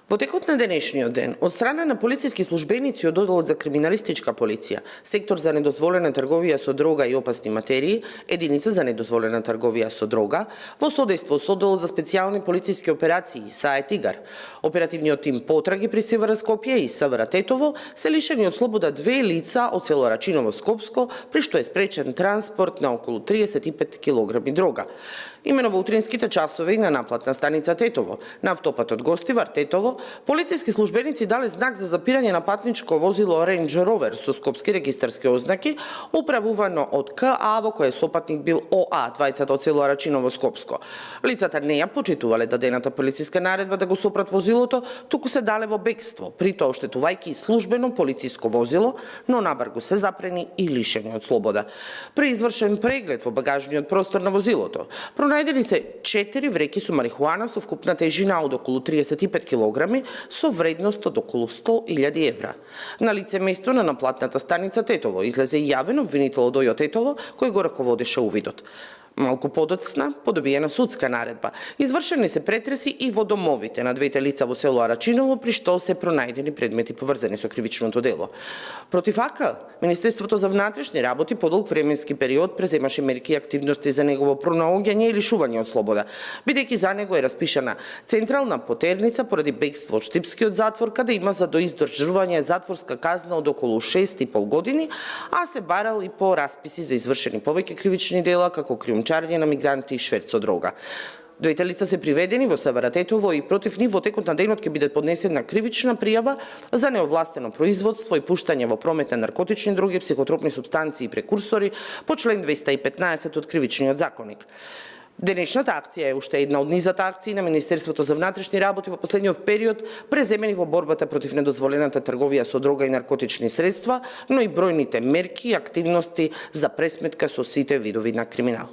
Во текот на денешниот ден, од страна на полициски службеници од Одделот за криминалистичка полиција, сектор за недозволена трговија со дрога и опасни материи, единица за недозволена трговија со дрога, во содејство со Одделот за специјални полициски операции САЕ Тигар, оперативниот тим потраги при СВР Скопје и СВР Тетово се лишени од слобода две лица од село Рачиново Скопско, при што е спречен транспорт на околу 35 килограми дрога. Имено во утринските часови на наплатна станица Тетово, на автопатот Гостивар Тетово, полициски службеници дале знак за запирање на патничко возило Range Rover со скопски регистарски ознаки, управувано од КА во кое сопатник бил ОА, двајцата од село Рачиново Скопско. Лицата не ја почитувале дадената полициска наредба да го сопрат возилото, туку се дале во бегство, при тоа оштетувајќи службено полициско возило, но набргу се запрени и лишени од слобода. При извршен преглед во багажниот простор на возилото, пронајдени се 4 вреќи со марихуана со вкупна тежина од околу 35 килограми со вредност од околу 100.000 евра. На лице место на наплатната станица Тетово излезе и јавен обвинител од ОЈО Тетово кој го раководеше увидот. Малку подоцна, по добиена судска наредба, извршени се претреси и во домовите на двете лица во село Арачиново, при што се пронајдени предмети поврзани со кривичното дело. Против АК, Министерството за внатрешни работи по долг временски период преземаше мерки и активности за негово пронаоѓање и лишување од слобода, бидејќи за него е распишана централна потерница поради бегство од Штипскиот затвор, каде има за доиздржување затворска казна од околу 6,5 години, а се барал и по расписи за извршени повеќе кривични дела, како криумчарење на мигранти и шверц со дрога. Двете лица се приведени во СВР Тетово и против нив во текот на денот ќе биде поднесена кривична пријава за неовластено производство и пуштање во промет на наркотични дроги, психотропни супстанции и прекурсори по член 215 од Кривичниот законник. Денешната акција е уште една од низата акции на Министерството за внатрешни работи во последниот период, преземени во борбата против недозволената трговија со дрога и наркотични средства, но и бројните мерки и активности за пресметка со сите видови на криминал.